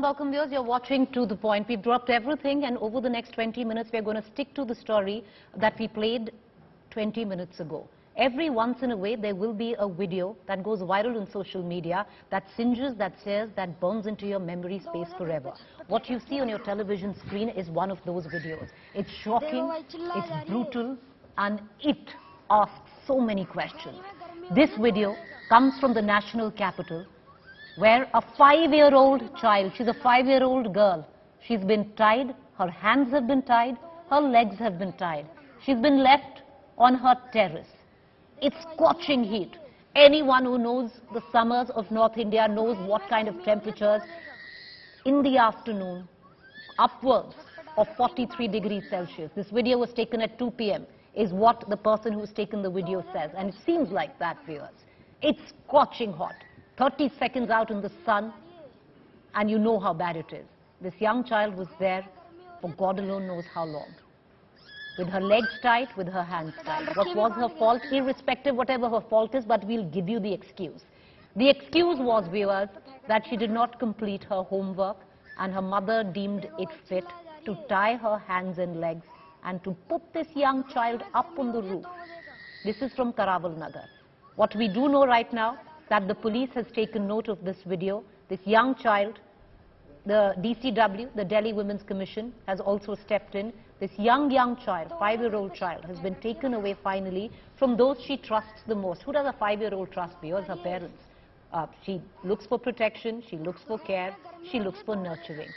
welcome viewers. You're watching To The Point. We've dropped everything, and over the next 20 minutes, we're going to stick to the story that we played 20 minutes ago. Every once in a way, there will be a video that goes viral on social media that singes, that says, that burns into your memory space forever. What you see on your television screen is one of those videos. It's shocking, it's brutal, and it asks so many questions. This video comes from the national capital, where a 5-year-old child, she's a 5-year-old girl, she's been tied, her hands have been tied, her legs have been tied. She's been left on her terrace. It's scorching heat. Anyone who knows the summers of North India knows what kind of temperatures in the afternoon, upwards of 43 degrees Celsius. This video was taken at 2 p.m. is what the person who's taken the video says. And it seems like that, viewers. It's scorching hot. 30 seconds out in the sun, and you know how bad it is. This young child was there for God alone knows how long. With her legs tied, with her hands tied. What was her fault? Irrespective, whatever her fault is, but we'll give you the excuse. The excuse was, viewers, that she did not complete her homework, and her mother deemed it fit to tie her hands and legs and to put this young child up on the roof. This is from Karawal Nagar. What we do know right now, that the police has taken note of this video. This young child, the DCW, the Delhi Women's Commission, has also stepped in. This young child, 5-year-old child, has been taken away finally from those she trusts the most. Who does a 5-year-old trust? Viewers, her parents. She looks for protection, she looks for care, she looks for nurturing.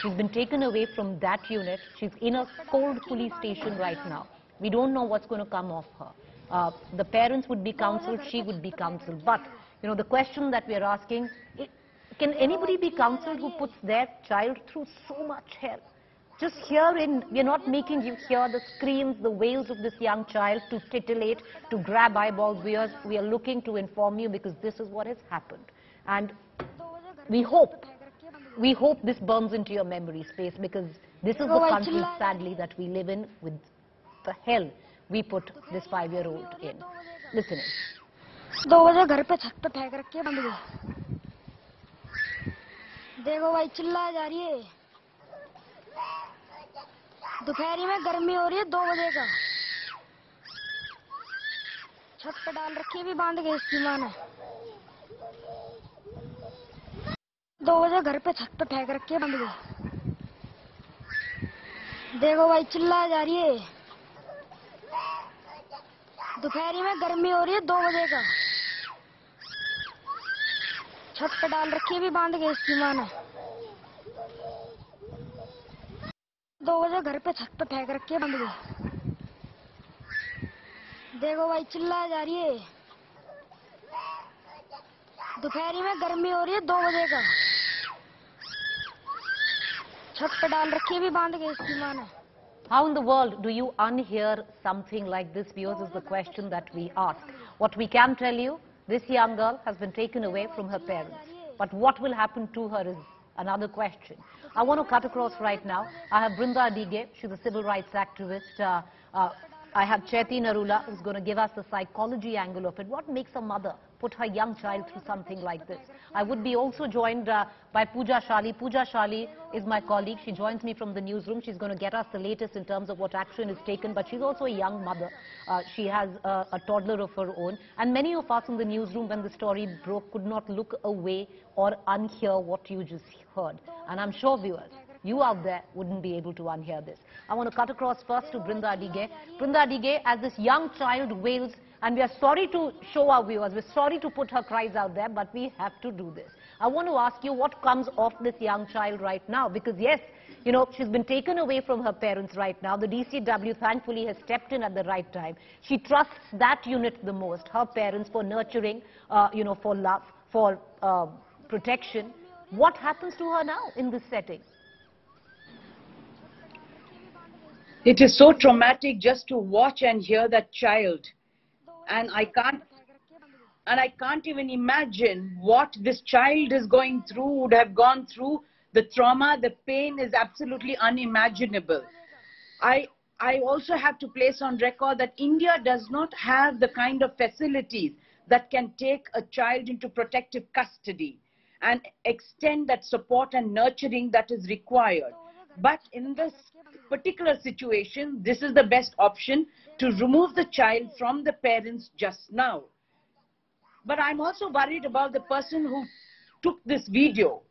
She's been taken away from that unit. She's in a cold police station right now. We don't know what's going to come of her. The parents would be counseled, she would be counseled. But, you know, the question that we are asking, can anybody be counseled who puts their child through so much hell? Just hearing, we're not making you hear the screams, the wails of this young child to titillate, to grab eyeballs. We are looking to inform you because this is what has happened. And we hope this burns into your memory space, because this is the country, sadly, that we live in, with the hell we put this 5-year-old in. Listen in. 2 बजे घर पे छत पे फेंक रखे बंद गए। देखो भाई चिल्ला जा रही है। दोपहरी में गर्मी हो रही है 2 बजे का। छत पे डाल रखी भी बांध गए इसकी माँ ने। 2 बजे घर पे छत पे फेंक रखे बंद गए। देखो भाई चिल्ला जा रही है। दोपहरी में गर्मी हो रही है 2 बजे का। छत पे डाल रखी भी बांध गए इसकी माँ ने। 2 बजे घर पे छत पे फेंक रखे बंद गए। देखो भाई चिल्ला जा रही है। दोपहरी में गर्मी हो रही है 2 बजे का। छत पे डाल रखी भी बांध गए इसकी माँ ने। How in the world do you unhear something like this, viewers, is the question that we ask. What we can tell you, this young girl has been taken away from her parents. But what will happen to her is another question. I want to cut across right now. I have Brinda Dige, she's a civil rights activist. I have Chaiti Narula, who's going to give us the psychology angle of it. What makes a mother put her young child through something like this? I would be also joined by Pooja Shali. Pooja Shali is my colleague. She joins me from the newsroom. She's going to get us the latest in terms of what action is taken. But she's also a young mother. She has a toddler of her own. And many of us in the newsroom, when the story broke, could not look away or unhear what you just heard. And I'm sure, viewers, you out there wouldn't be able to unhear this. I want to cut across first to Brinda Dige. Brinda Dige, as this young child wails, and we are sorry to show our viewers, we're sorry to put her cries out there, but we have to do this. I want to ask you what comes off this young child right now, because yes, you know, she's been taken away from her parents right now. The DCW thankfully has stepped in at the right time. She trusts that unit the most, her parents, for nurturing, you know, for love, for protection. What happens to her now in this setting? It is so traumatic just to watch and hear that child, and I can't even imagine what this child is going through, would have gone through. The trauma, the pain is absolutely unimaginable. I also have to place on record that India does not have the kind of facilities that can take a child into protective custody. and extend that support and nurturing that is required. But in this particular situation, this is the best option, to remove the child from the parents just now. But I'm also worried about the person who took this video,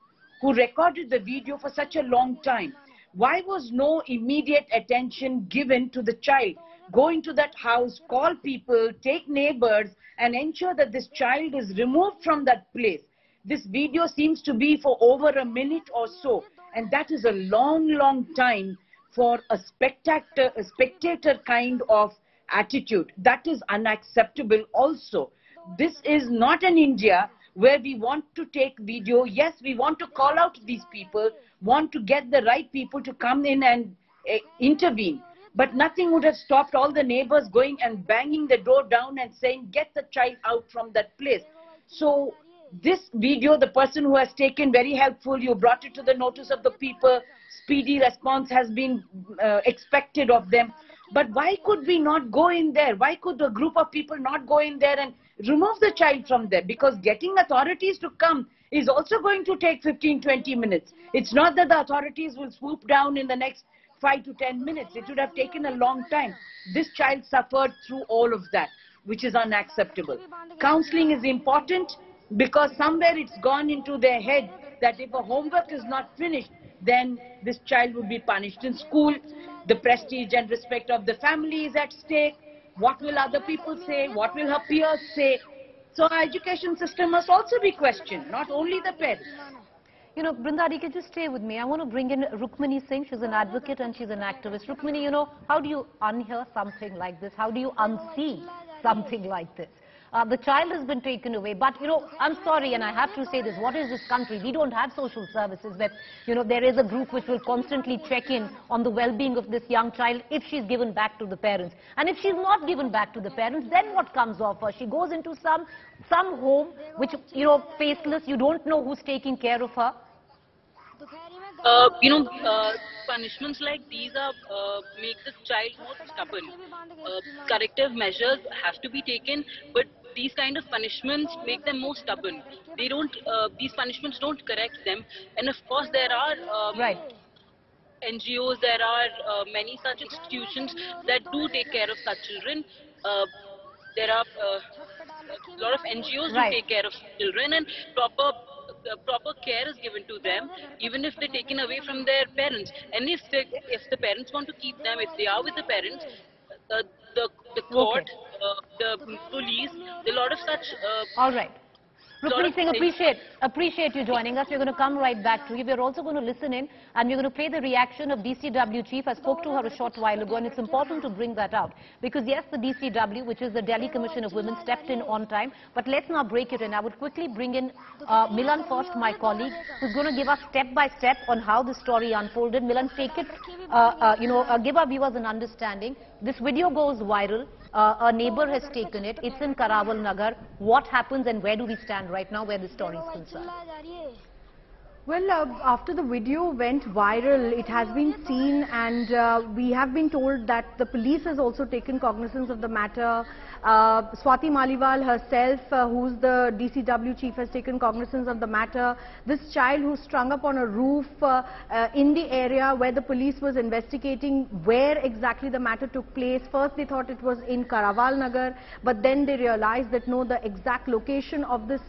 who recorded the video for such a long time. Why was no immediate attention given to the child? Go into that house, call people, take neighbors, and ensure that this child is removed from that place. This video seems to be for over a minute or so, and that is a long, long time for a spectator kind of attitude. That is unacceptable also. This is not an India where we want to take video. Yes, we want to call out these people, want to get the right people to come in and intervene. But nothing would have stopped all the neighbors going and banging the door down and saying, get the child out from that place. So this video, the person who has taken, very helpful. You brought it to the notice of the people. Speedy response has been expected of them. But why could we not go in there? Why could a group of people not go in there and remove the child from there? Because getting authorities to come is also going to take 15-20 minutes. It's not that the authorities will swoop down in the next 5 to 10 minutes. It would have taken a long time. This child suffered through all of that, which is unacceptable. Counseling is important, because somewhere it's gone into their head that if a homework is not finished, then this child will be punished in school. The prestige and respect of the family is at stake. What will other people say? What will her peers say? So our education system must also be questioned, not only the parents. You know, Brinda, you can just stay with me. I want to bring in Rukmini Singh. She's an advocate and she's an activist. Rukmini, you know, how do you unhear something like this? How do you unsee something like this? The child has been taken away, but you know, I'm sorry, and I have to say this, what is this country? We don't have social services where, you know, there is a group which will constantly check in on the well-being of this young child if she's given back to the parents. And if she's not given back to the parents, then what comes of her? She goes into some home which, you know, faceless, you don't know who's taking care of her. Punishments like these are make the child more stubborn. Corrective measures have to be taken, but these kind of punishments make them more stubborn. They don't. These punishments don't correct them. And of course, there are NGOs. There are many such institutions that do take care of such children. There are a lot of NGOs who take care of children, and proper care is given to them, even if they're taken away from their parents. And if the parents want to keep them, if they are with the parents, the court, the police, there are a lot of such. All right. Rukmini Singh, appreciate you joining us. We're going to come right back to you. We're also going to listen in and we're going to play the reaction of DCW chief. I spoke to her a short while ago, and it's important to bring that out. Because yes, the DCW, which is the Delhi Commission of Women, stepped in on time. But let's not break it in. I would quickly bring in Milan first, my colleague, who's going to give us step by step on how the story unfolded. Milan, take it, give our viewers an understanding. This video goes viral. A neighbor has taken it. It's in Karawal Nagar. What happens and where do we stand right now where the story is concerned? Well, after the video went viral, it has been seen, and we have been told that the police has also taken cognizance of the matter. Swati Maliwal herself, who's the DCW chief, has taken cognizance of the matter. This child who strung up on a roof in the area where the police was investigating where exactly the matter took place. First they thought it was in Karawal Nagar, but then they realized that no, the exact location of this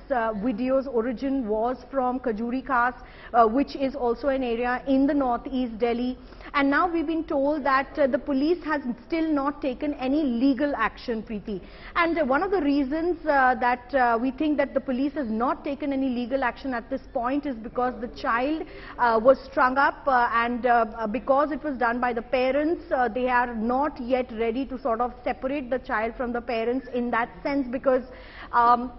video's origin was from Khajuri Khas, which is also an area in the northeast Delhi. And now we've been told that the police has still not taken any legal action, Preeti. And one of the reasons that we think that the police has not taken any legal action at this point is because the child was strung up and because it was done by the parents, they are not yet ready to sort of separate the child from the parents in that sense, because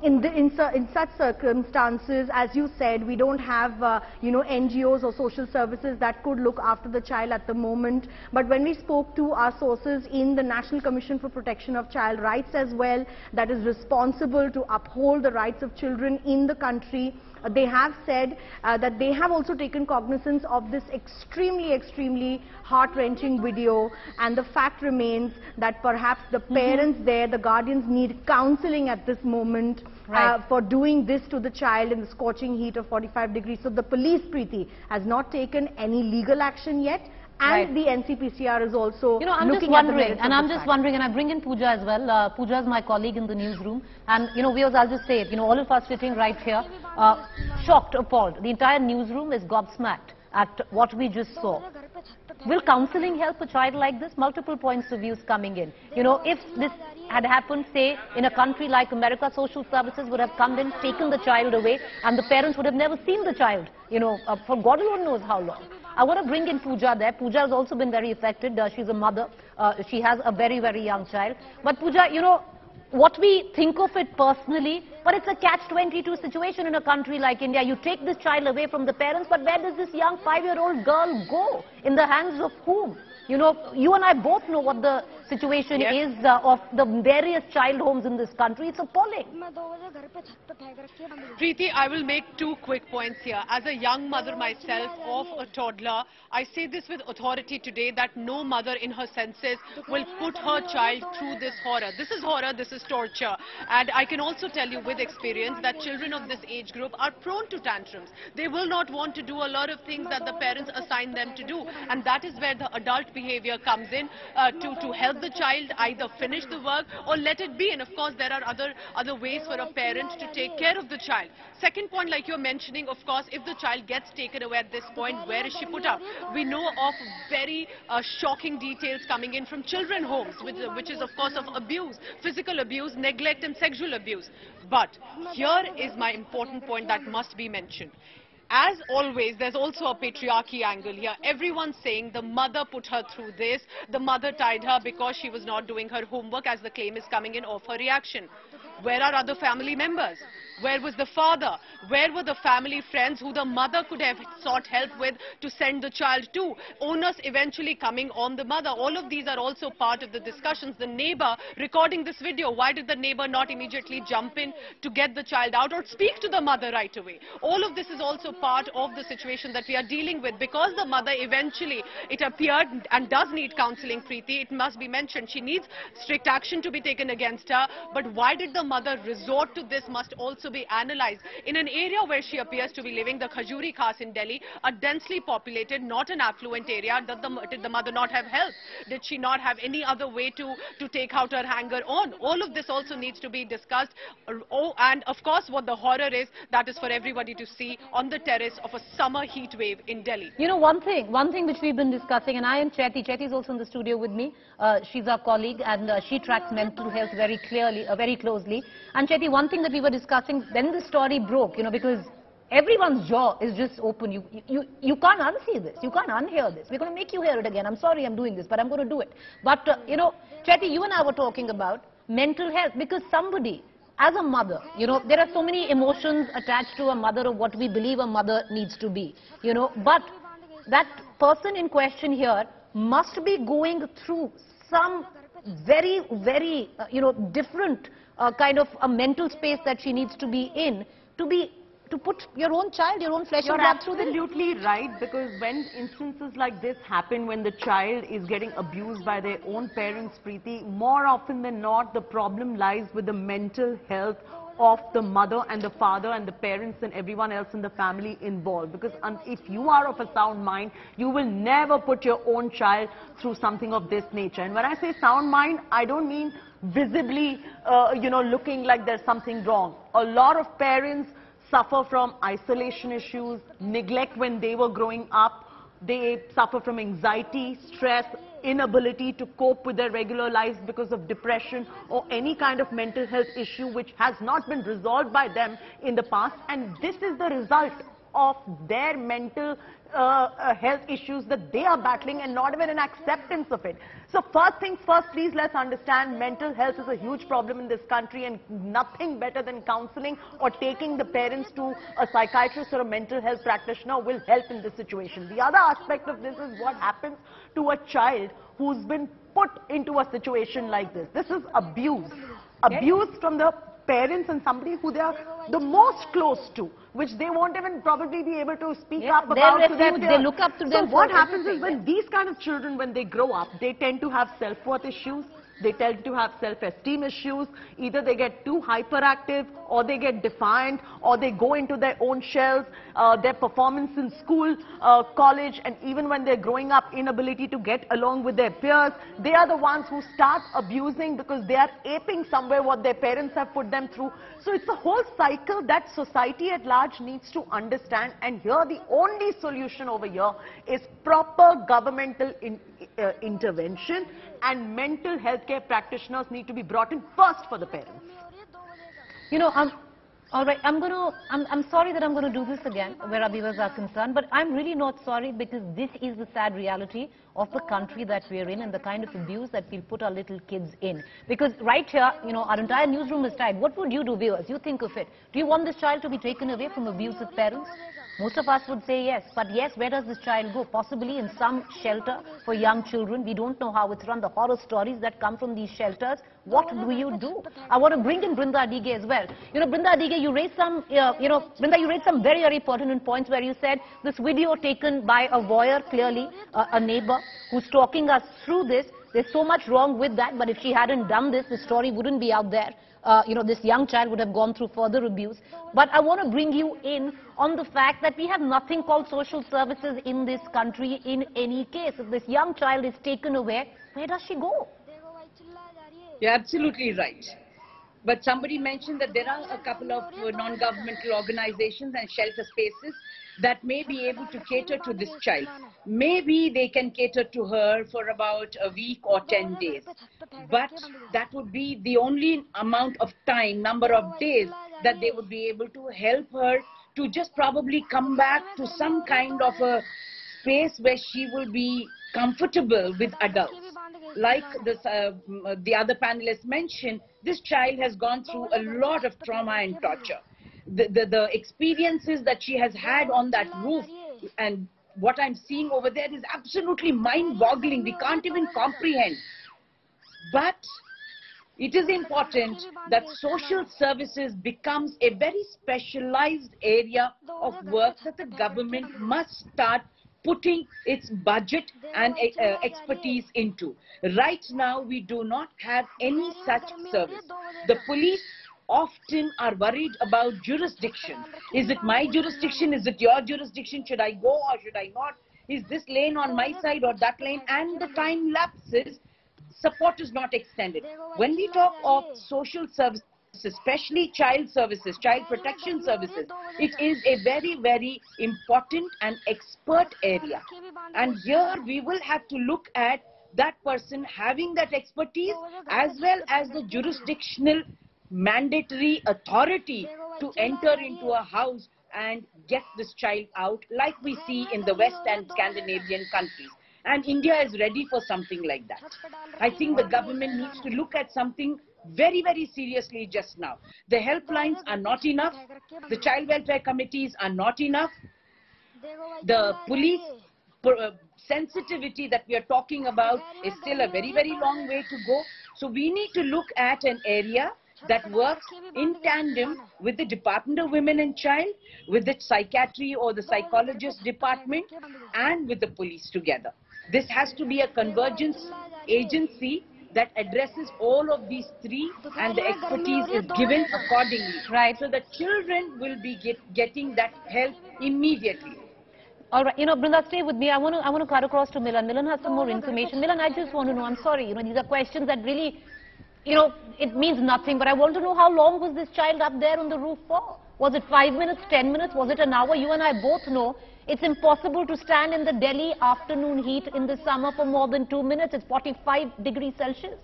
in such circumstances, as you said, we don't have NGOs or social services that could look after the child at the moment. But when we spoke to our sources in the National Commission for Protection of Child Rights as well, that is responsible to uphold the rights of children in the country, they have said that they have also taken cognizance of this extremely heart-wrenching video, and the fact remains that perhaps the parents there, the guardians, need counseling at this moment. For doing this to the child in the scorching heat of 45 degrees. So the police, Preeti, has not taken any legal action yet, and the NCPCR is also I'm looking just wondering, at the merits and I bring in Pooja as well. Pooja is my colleague in the newsroom, and viewers, I'll just say it, all of us sitting right here, shocked, appalled. The entire newsroom is gobsmacked at what we just saw. Will counseling help a child like this? Multiple points of views coming in. If this had happened, say, in a country like America, social services would have come in, taken the child away, and the parents would have never seen the child, for God alone knows how long. I want to bring in Pooja there. Pooja has also been very affected. She's a mother. She has a very young child. But Pooja, what we think of it personally, but it's a catch-22 situation in a country like India. You take this child away from the parents, but where does this young 5-year-old girl go? In the hands of whom? You and I both know what the situation is of the various child homes in this country. It's appalling. Preeti, I will make 2 quick points here. As a young mother myself of a toddler, I say this with authority today that no mother in her senses will put her child through this horror. This is horror, this is torture. And I can also tell you with experience that children of this age group are prone to tantrums. They will not want to do a lot of things that the parents assign them to do. And that is where the adult behavior comes in to help the child either finish the work or let it be. And of course, there are other ways for a parent to take care of the child. Second point, like you're mentioning, of course, if the child gets taken away at this point, where is she put up? We know of very shocking details coming in from children homes, which is of course of abuse, physical abuse, neglect and sexual abuse. But here is my important point that must be mentioned. As always, there's also a patriarchy angle here. Everyone's saying the mother put her through this, the mother tied her because she was not doing her homework, as the claim is coming in of her reaction. Where are other family members? Where was the father? Where were the family friends who the mother could have sought help with to send the child to? Onus eventually coming on the mother. All of these are also part of the discussions. The neighbor recording this video, why did the neighbor not immediately jump in to get the child out or speak to the mother right away? All of this is also part of the situation that we are dealing with. Because the mother eventually, it appeared, and does need counseling, Preeti, it must be mentioned, she needs strict action to be taken against her. But why did the mother resort to this must also be analyzed. In an area where she appears to be living, the Khajuri Khas in Delhi, a densely populated, not an affluent area, did the mother not have help? Did she not have any other way to take out her anger on? All of this also needs to be discussed. And of course, what the horror is, that is for everybody to see on the terrace of a summer heat wave in Delhi. One thing which we've been discussing, and I and Chetty is also in the studio with me. She's our colleague, and she tracks mental health very closely. And Chetty, one thing that we were discussing, then the story broke, because everyone's jaw is just open. You can't unsee this. You can't unhear this. We're going to make you hear it again. I'm sorry I'm doing this, but I'm going to do it. But, Chetty, you and I were talking about mental health, because somebody, as a mother, there are so many emotions attached to a mother of what we believe a mother needs to be, but that person in question here must be going through some very, different kind of a mental space that she needs to be in to put your own child, your own flesh and blood through this. You're absolutely right, because when instances like this happen, when the child is getting abused by their own parents, Preeti, more often than not, the problem lies with the mental health of the mother and the father and the parents and everyone else in the family involved. Because if you are of a sound mind, you will never put your own child through something of this nature. And when I say sound mind, I don't mean visibly, looking like there's something wrong. A lot of parents suffer from isolation issues, neglect when they were growing up. They suffer from anxiety, stress, inability to cope with their regular lives because of depression or any kind of mental health issue which has not been resolved by them in the past. And this is the result of their mental health issues that they are battling, and not even an acceptance of it. So first things first, please let's understand mental health is a huge problem in this country, and nothing better than counseling or taking the parents to a psychiatrist or a mental health practitioner will help in this situation. The other aspect of this is what happens to a child who's been put into a situation like this. This is abuse. Abuse from the parents and somebody who they are the most close to, which they won't even probably be able to speak up they're about to refuge, their they look up to them. So what for happens is everything, when these kind of children, when they grow up, they tend to have self-worth issues. They tend to have self-esteem issues. Either they get too hyperactive, or they get defiant, or they go into their own shells. Their performance in school, college, and even when they're growing up, inability to get along with their peers. They are the ones who start abusing because they are aping somewhere what their parents have put them through. So it's a whole cycle that society at large needs to understand. And here the only solution over here is proper governmental intervention, and mental health care practitioners need to be brought in first for the parents. You know, all right, I'm sorry that I'm going to do this again where our viewers are concerned, but I'm really not sorry, because this is the sad reality of the country that we're in and the kind of abuse that we'll put our little kids in. Because right here, you know, our entire newsroom is tied. What would you do, viewers? You think of it. Do you want this child to be taken away from abusive parents? Most of us would say yes. But yes, where does this child go? Possibly in some shelter for young children. We don't know how it's run. The horror stories that come from these shelters. What do you do? I want to bring in Brinda Adige as well. You know, Brinda Adige, you raised some, Brinda, you raised some very, very pertinent points where you said this video taken by a voyeur, clearly a neighbor who's talking us through this. There's so much wrong with that, but if she hadn't done this, the story wouldn't be out there. This young child would have gone through further abuse. But I want to bring you in on the fact that we have nothing called social services in this country in any case. If this young child is taken away, where does she go? You're absolutely right. But somebody mentioned that there are a couple of non-governmental organizations and shelter spaces that may be able to cater to this child. Maybe they can cater to her for about a week or 10 days. But that would be the only amount of time, number of days that they would be able to help her to just probably come back to some kind of a space where she will be comfortable with adults. Like this, the other panelists mentioned, this child has gone through a lot of trauma and torture. The experiences that she has had on that roof and what I'm seeing over there is absolutely mind-boggling. We can't even comprehend. But it is important that social services becomes a very specialized area of work that the government must start putting its budget and expertise into. Right now, we do not have any such service. The police often are worried about jurisdiction. Is it my jurisdiction? Is it your jurisdiction? Should I go or should I not? Is this lane on my side or that lane? And the time lapses, support is not extended. When we talk of social services, especially child services, child protection services, it is a very, very important and expert area. And here we will have to look at that person having that expertise as well as the jurisdictional mandatory authority to enter into a house and get this child out, like we see in the West and Scandinavian countries. And India is ready for something like that. I think the government needs to look at something very, very seriously just now. The helplines are not enough. The child welfare committees are not enough. The police sensitivity that we are talking about is still a very, very long way to go. So we need to look at an area that works in tandem with the Department of Women and Child, with the psychiatry or the psychologist department, and with the police together. This has to be a convergence agency that addresses all of these three, and the expertise is given accordingly. Right. So the children will be getting that help immediately. All right, Brinda, stay with me. I want to cut across to Milan. Milan has some more information. Milan, I just want to know, I'm sorry, these are questions that really, it means nothing, but I want to know, how long was this child up there on the roof for? Was it 5 minutes, 10 minutes? Was it an hour? You and I both know it's impossible to stand in the Delhi afternoon heat in the summer for more than 2 minutes. It's 45 degrees Celsius.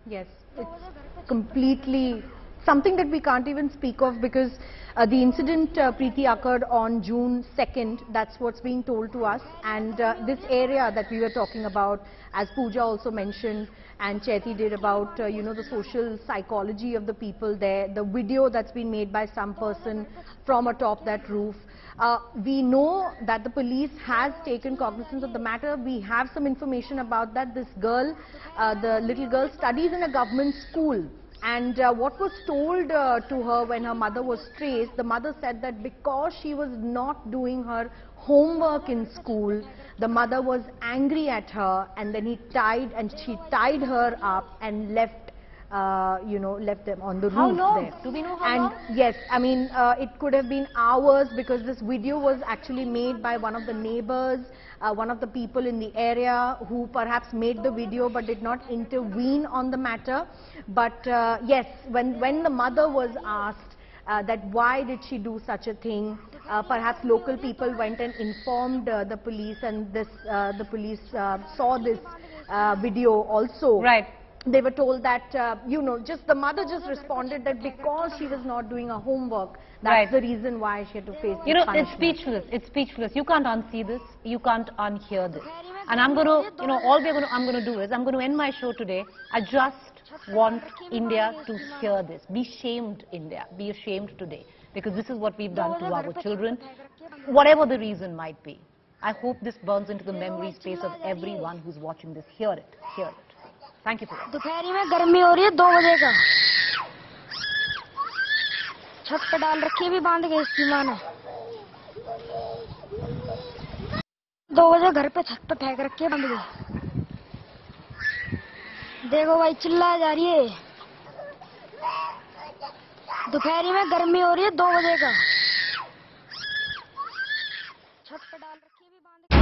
Yes, it's completely something that we can't even speak of, because the incident, Preeti, occurred on June 2nd. That's what's being told to us. And this area that we were talking about, as Pooja also mentioned, and Chaiti did, about, the social psychology of the people there, the video that's been made by some person from atop that roof. We know that the police has taken cognizance of the matter. We have some information about that. This girl, the little girl, studies in a government school. And what was told to her when her mother was traced, the mother said that because she was not doing her homework in school, the mother was angry at her, and then she tied her up and left, left them on the How roof long? there. Do we know how And long? yes, I mean, it could have been hours, because this video was actually made by one of the neighbors, one of the people in the area who perhaps made the video but did not intervene on the matter. But yes, when the mother was asked that why did she do such a thing, perhaps local people went and informed the police, and the police saw this video also. Right. They were told that, the mother just responded that because she was not doing her homework, that's Right. the reason why she had to face this It's punishment. speechless. It's speechless. You can't unsee this. You can't unhear this. And I'm going to, I'm going to do is I'm going to end my show today. I just want India to hear this. Be shamed, India. Be ashamed today. Because this is what we've done to our children, whatever the reason might be. I hope this burns into the memory space of everyone who's watching this. Hear it. Hear it. Thank you for that. दोपहरी में गर्मी हो रही है 2 बजे का छत पे डाल रखी भी बांध के इसकी माँ ने 2 बजे घर पे छत पे फेंक रखी है बांध के देखो भाई चिल्ला जा रही है दोपहरी में गर्मी हो रही है 2 बजे का छत पे डाल रखी भी बांध के